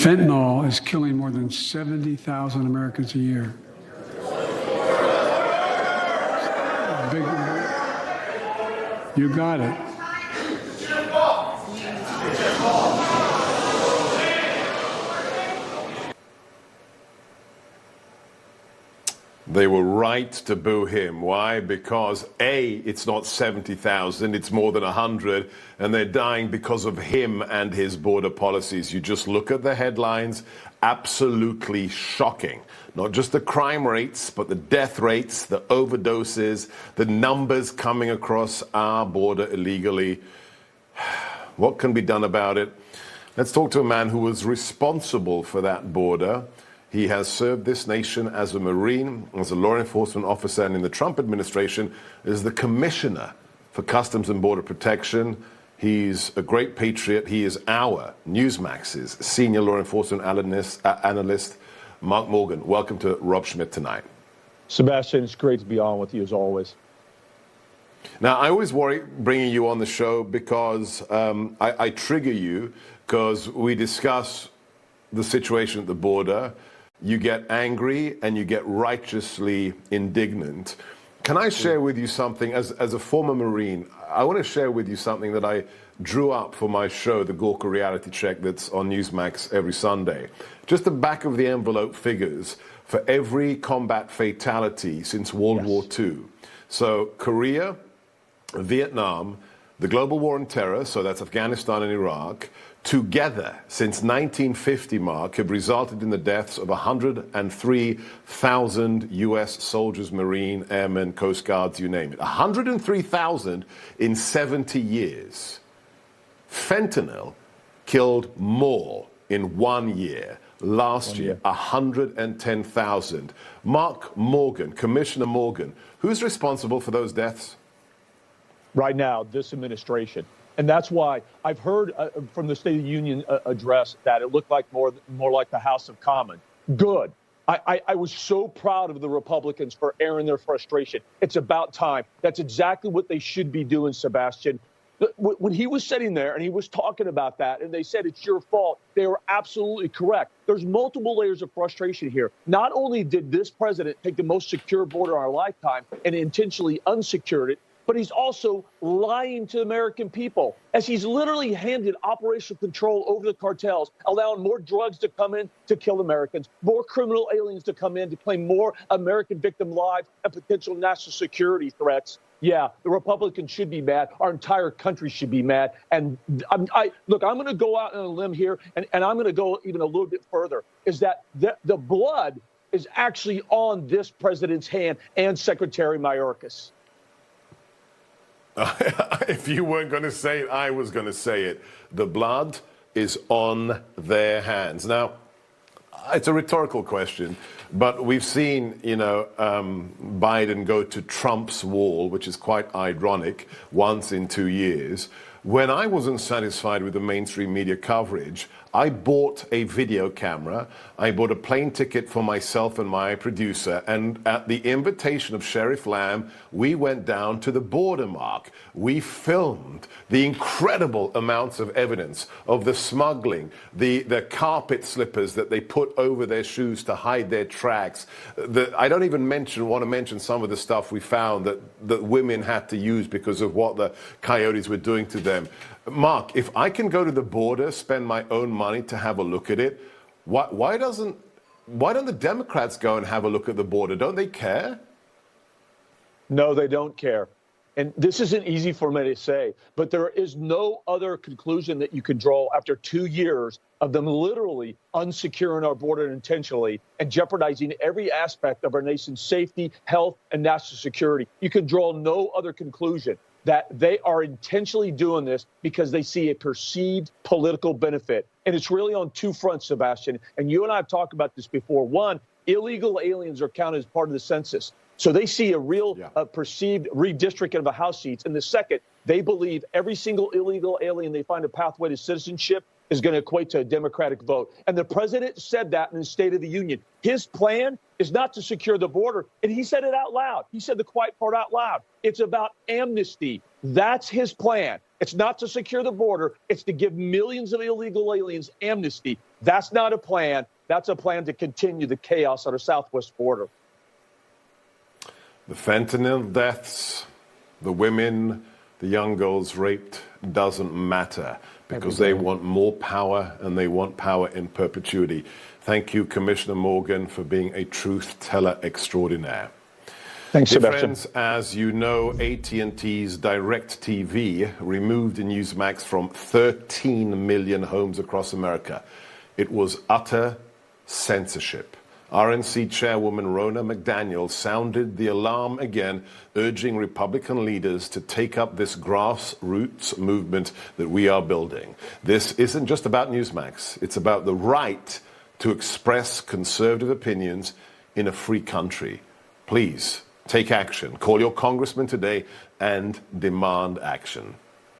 Fentanyl is killing more than 70,000 Americans a year. Big, you got it. They were right to boo him. Why? Because A, it's not 70,000, it's more than 100, and they're dying because of him and his border policies. You just look at the headlines, absolutely shocking. Not just the crime rates, but the death rates, the overdoses, the numbers coming across our border illegally. What can be done about it? Let's talk to a man who was responsible for that border. He has served this nation as a Marine, as a law enforcement officer, and in the Trump administration is the Commissioner for Customs and Border Protection. He's a great patriot. He is our Newsmax's senior law enforcement analyst, Mark Morgan. Welcome to Rob Schmidt Tonight. Sebastian, it's great to be on with you as always. Now, I always worry bringing you on the show because I trigger you because we discuss the situation at the border. You get angry and you get righteously indignant. Can I share with you something, as a former Marine, I want to share with you something that I drew up for my show, the Gorka Reality Check, that's on Newsmax every Sunday. Just the back of the envelope figures for every combat fatality since World War II. So Korea, Vietnam, the global war on terror, so that's Afghanistan and Iraq, together since 1950, Mark, have resulted in the deaths of 103,000 U.S. soldiers, Marine, Airmen, Coast Guards, you name it. 103,000 in 70 years. Fentanyl killed more in 1 year. Last year, 110,000. Mark Morgan, Commissioner Morgan, who's responsible for those deaths? Right now, this administration. And that's why I've heard from the State of the Union address that it looked like more like the House of Commons. Good. I was so proud of the Republicans for airing their frustration. It's about time. That's exactly what they should be doing, Sebastian. When he was sitting there and he was talking about that and they said it's your fault, they were absolutely correct. There's multiple layers of frustration here. Not only did this president take the most secure border in our lifetime and intentionally unsecured it, but he's also lying to the American people as he's literally handed operational control over the cartels, allowing more drugs to come in to kill Americans, more criminal aliens to come in to claim more American victim lives and potential national security threats. Yeah, the Republicans should be mad. Our entire country should be mad. And look, I'm going to go out on a limb here, and I'm going to go even a little bit further, is that the blood is actually on this president's hand and Secretary Mayorkas. If you weren't going to say it, I was going to say it. The blood is on their hands. Now, it's a rhetorical question, but we've seen, Biden go to Trump's wall, which is quite ironic, once in 2 years. When I wasn't satisfied with the mainstream media coverage, I bought a video camera. I bought a plane ticket for myself and my producer. And at the invitation of Sheriff Lamb, we went down to the border, Mark. We filmed the incredible amounts of evidence of the smuggling, the carpet slippers that they put over their shoes to hide their tracks. I don't even want to mention some of the stuff we found that women had to use because of what the coyotes were doing to them. Mark, if I can go to the border, spend my own money to have a look at it, why don't the Democrats go and have a look at the border? Don't they care? No, they don't care. And this isn't easy for me to say, but there is no other conclusion that you can draw after 2 years of them literally unsecuring our border intentionally and jeopardizing every aspect of our nation's safety, health, and national security. You can draw no other conclusion that they are intentionally doing this because they see a perceived political benefit. And it's really on two fronts, Sebastian. And you and I have talked about this before. One, illegal aliens are counted as part of the census. So they see a real perceived redistricting of the House seats. And the second, they believe every single illegal alien they find a pathway to citizenship is going to equate to a Democratic vote. And the president said that in the State of the Union. His plan is not to secure the border. And he said it out loud. He said the quiet part out loud. It's about amnesty. That's his plan. It's not to secure the border. It's to give millions of illegal aliens amnesty. That's not a plan. That's a plan to continue the chaos on our southwest border. The fentanyl deaths, the women, the young girls raped, doesn't matter because they want more power and they want power in perpetuity. Thank you, Commissioner Morgan, for being a truth teller extraordinaire. Thanks, Dear Sebastian. friends, as you know, AT&T's DirecTV removed Newsmax from 13 million homes across America. It was utter censorship. RNC Chairwoman Rona McDaniel sounded the alarm again, urging Republican leaders to take up this grassroots movement that we are building. This isn't just about Newsmax. It's about the right to express conservative opinions in a free country. Please take action. Call your congressman today and demand action.